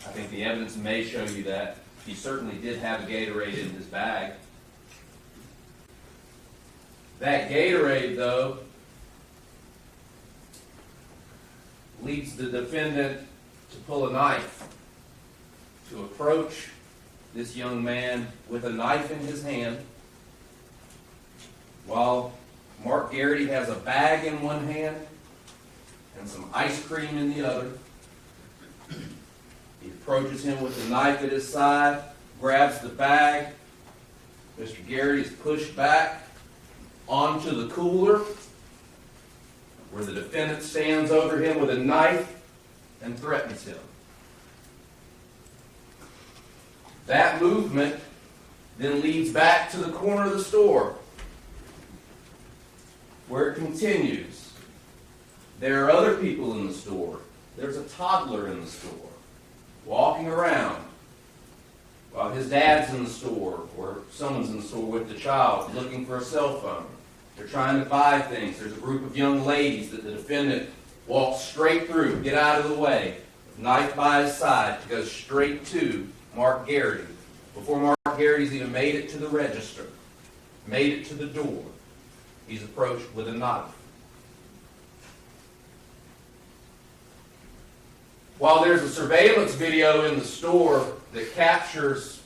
I think the evidence may show you that. He certainly did have a Gatorade in his bag. That Gatorade, though, leads the defendant to pull a knife, to approach this young man with a knife in his hand, while Mark Garrity has a bag in one hand and some ice cream in the other. He approaches him with the knife at his side, grabs the bag. Mr. Garrity is pushed back onto the cooler, where the defendant stands over him with a knife and threatens him. That movement then leads back to the corner of the store, where it continues. There are other people in the store. There's a toddler in the store, walking around, while his dad's in the store, or someone's in the store with the child, looking for a cell phone. They're trying to buy things. There's a group of young ladies that the defendant walks straight through, get out of the way, knife by his side, to go straight to Mark Garrity. Before Mark Garrity's even made it to the register, made it to the door, he's approached with a knife. While there's a surveillance video in the store that captures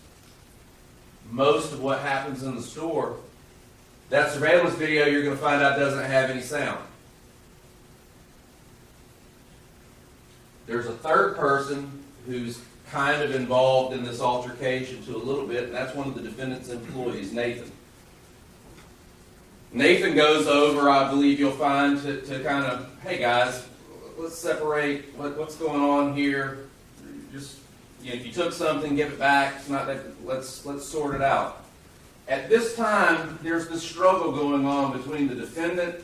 most of what happens in the store, that surveillance video, you're going to find out, doesn't have any sound. There's a third person who's kind of involved in this altercation to a little bit, and that's one of the defendant's employees, Nathan. Nathan goes over, I believe you'll find, to kind of, hey guys, let's separate what's going on here. Just, if you took something, give it back. It's not that, let's sort it out. At this time, there's this struggle going on between the defendant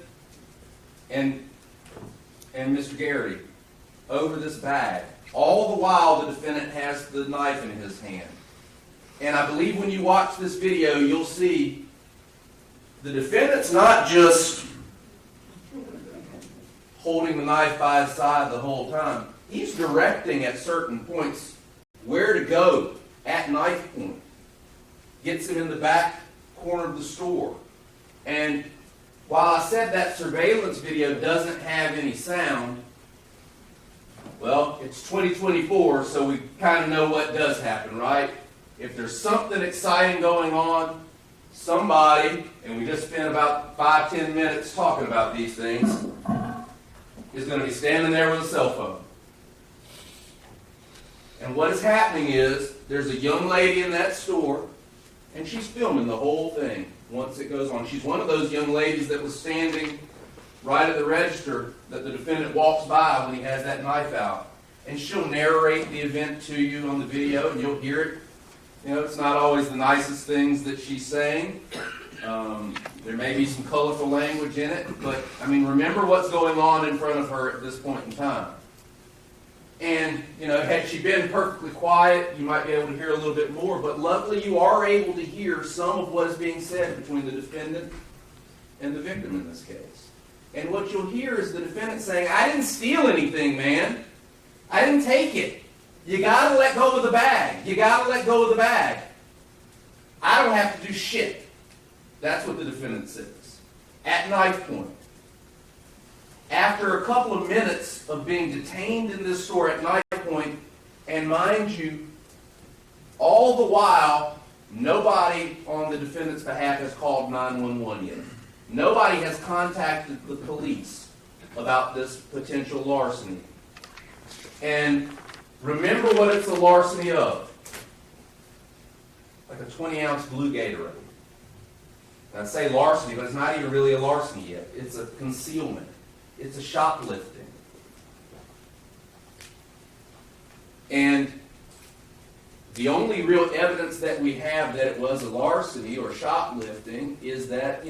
and Mr. Garrity over this bag. All the while, the defendant has the knife in his hand. And I believe when you watch this video, you'll see the defendant's not just holding the knife by his side the whole time. He's directing at certain points where to go at knife point. Gets him in the back corner of the store. And while I said that surveillance video doesn't have any sound, well, it's 2024, so we kind of know what does happen, right? If there's something exciting going on, somebody, and we just spent about 5-10 minutes talking about these things, is going to be standing there with a cell phone. And what is happening is, there's a young lady in that store, and she's filming the whole thing once it goes on. She's one of those young ladies that was standing right at the register that the defendant walks by when he has that knife out. And she'll narrate the event to you on the video, and you'll hear it. It's not always the nicest things that she's saying. There may be some colorful language in it, but, remember what's going on in front of her at this point in time. And, had she been perfectly quiet, you might be able to hear a little bit more, but luckily you are able to hear some of what is being said between the defendant and the victim in this case. And what you'll hear is the defendant saying, I didn't steal anything, man. I didn't take it. You gotta let go of the bag. You gotta let go of the bag. I don't have to do shit. That's what the defendant says. At knife point. After a couple of minutes of being detained in this store at knife point, and mind you, all the while, nobody on the defendant's behalf has called 911 yet. Nobody has contacted the police about this potential larceny. And remember what it's a larceny of. Like a 20-ounce blue Gatorade. And I say larceny, but it's not even really a larceny yet. It's a concealment. It's a shoplifting. And the only real evidence that we have that it was a larceny or shoplifting is that,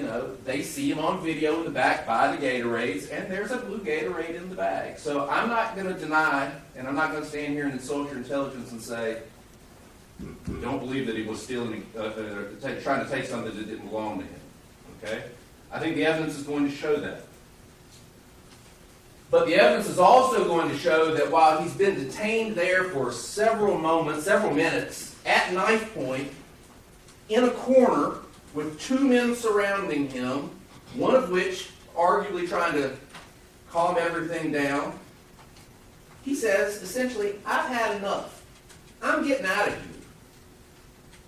they see him on video in the back by the Gatorades, and there's a blue Gatorade in the bag. So I'm not going to deny, and I'm not going to stand here and insult your intelligence and say, don't believe that he was stealing, trying to take something that didn't belong to him. Okay? I think the evidence is going to show that. But the evidence is also going to show that while he's been detained there for several minutes, at knife point, in a corner with two men surrounding him, one of which arguably trying to calm everything down, he says, essentially, I've had enough. I'm getting out of here.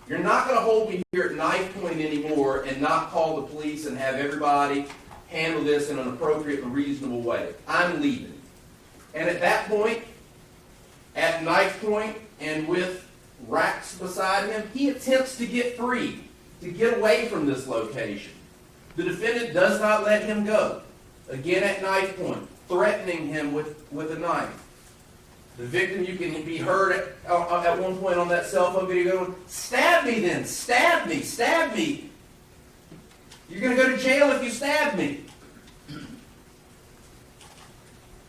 You're not going to hold me here at knife point anymore and not call the police and have everybody handle this in an appropriate and reasonable way. I'm leaving. And at that point, at knife point and with racks beside him, he attempts to get free, to get away from this location. The defendant does not let him go. Again at knife point, threatening him with a knife. The victim, you can be heard at one point on that cell phone video going, stab me then, stab me, stab me. You're going to go to jail if you stab me.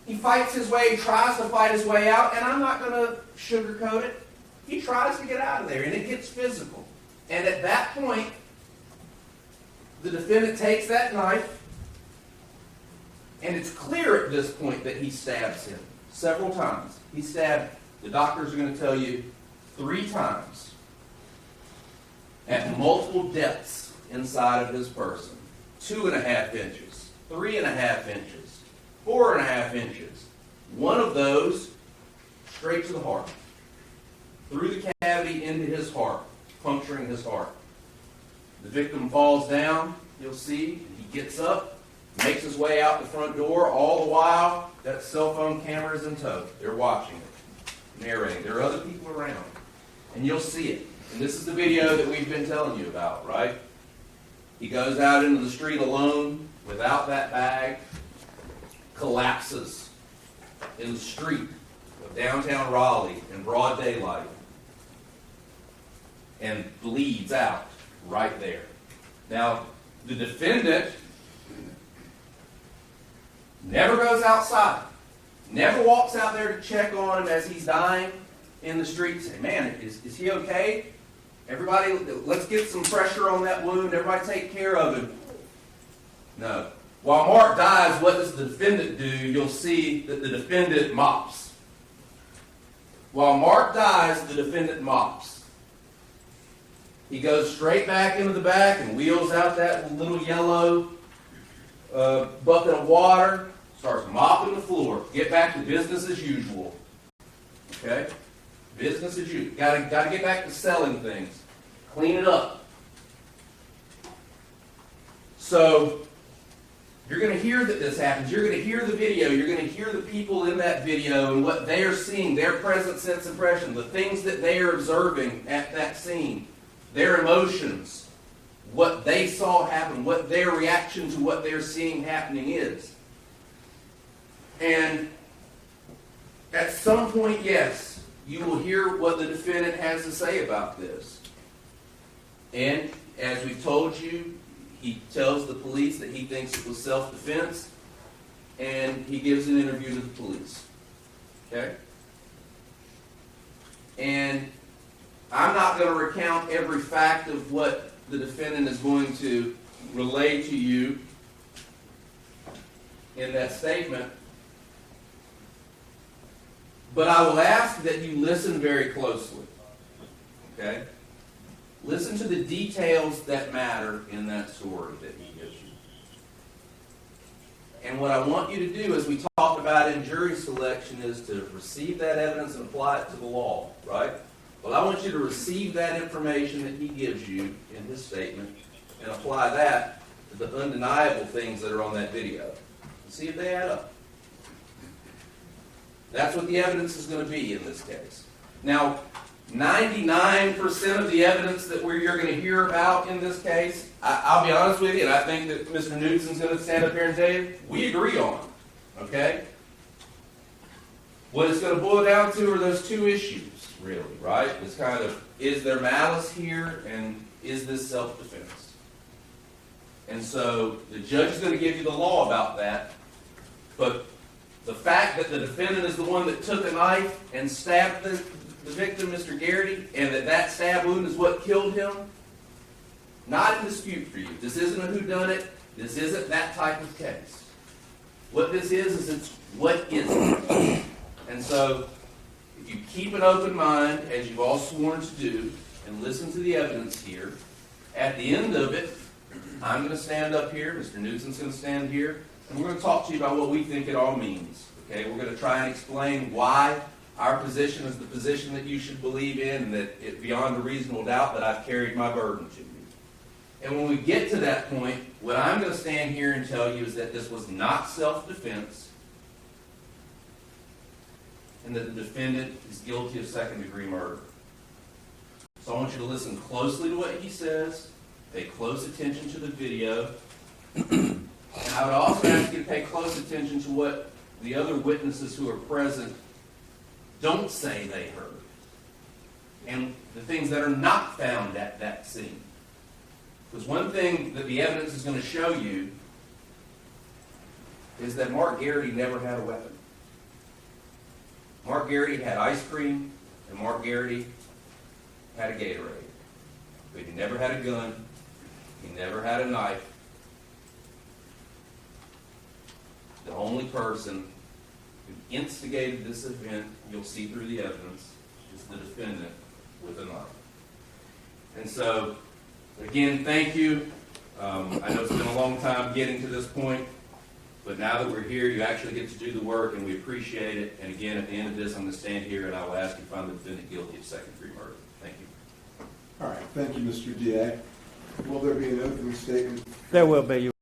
He fights his way, tries to fight his way out, and I'm not going to sugarcoat it. He tries to get out of there, and it gets physical. And at that point, the defendant takes that knife, and it's clear at this point that he stabs him several times. He stabbed, the doctors are going to tell you, 3 times at multiple depths inside of his person. 2.5 inches, 3.5 inches, 4.5 inches. One of those straight to the heart, through the cavity into his heart, puncturing his heart. The victim falls down, you'll see, he gets up, makes his way out the front door, all the while that cell phone camera is in tow. They're watching it, narrating. There are other people around, and you'll see it. And this is the video that we've been telling you about, right? He goes out into the street alone, without that bag, collapses in the street of downtown Raleigh in broad daylight, and bleeds out right there. Now, the defendant never goes outside, never walks out there to check on him as he's dying in the street and say, man, is he okay? Everybody, let's get some pressure on that wound. Everybody take care of him. No. While Mark dies, what does the defendant do? You'll see that the defendant mops. While Mark dies, the defendant mops. He goes straight back into the back and wheels out that little yellow bucket of water, starts mopping the floor. Get back to business as usual. Okay? Business as usual. Got to get back to selling things. Clean it up. So, you're going to hear that this happens. You're going to hear the video. You're going to hear the people in that video and what they are seeing, their present sense impression, the things that they are observing at that scene, their emotions, what they saw happen, what their reaction to what they're seeing happening is. And at some point, yes, you will hear what the defendant has to say about this. And as we told you, he tells the police that he thinks it was self-defense, and he gives an interview to the police. Okay? And I'm not going to recount every fact of what the defendant is going to relay to you in that statement, but I will ask that you listen very closely. Okay? Listen to the details that matter in that story that he gives you. And what I want you to do, as we talked about in jury selection, is to receive that evidence and apply it to the law, right? Well, I want you to receive that information that he gives you in his statement and apply that to the undeniable things that are on that video. And see if they add up. That's what the evidence is going to be in this case. Now, 99% of the evidence that you're going to hear about in this case, I'll be honest with you, and I think that Mr. Newsom's going to stand up here and tell you, we agree on. Okay? What it's going to boil down to are those two issues, really, right? It's kind of, is there malice here, and is this self-defense? And so the judge is going to give you the law about that, but the fact that the defendant is the one that took a knife and stabbed the victim, Mr. Garrity, and that stab wound is what killed him, not in dispute for you. This isn't a whodunit. This isn't that type of case. What this is it's what isn't. And so, if you keep an open mind, as you've all sworn to do, and listen to the evidence here, at the end of it, I'm going to stand up here, Mr. Newsom's going to stand here, and we're going to talk to you about what we think it all means. Okay, we're going to try and explain why our position is the position that you should believe in, and that it beyond a reasonable doubt that I've carried my burden to you. And when we get to that point, what I'm going to stand here and tell you is that this was not self-defense, and that the defendant is guilty of second-degree murder. So I want you to listen closely to what he says, pay close attention to the video, and I would also ask you to pay close attention to what the other witnesses who are present don't say they heard, and the things that are not found at that scene. Because one thing that the evidence is going to show you is that Mark Garrity never had a weapon. Mark Garrity had ice cream, and Mark Garrity had a Gatorade. But he never had a gun. He never had a knife. The only person who instigated this event, you'll see through the evidence, is the defendant with a knife. And so, again, thank you. I know it's been a long time getting to this point, but now that we're here, you actually get to do the work, and we appreciate it. And again, at the end of this, I'm going to stand here, and I will ask you to find the defendant guilty of second-degree murder. Thank you. All right, thank you, Mr. DA. Will there be an opening statement? There will be.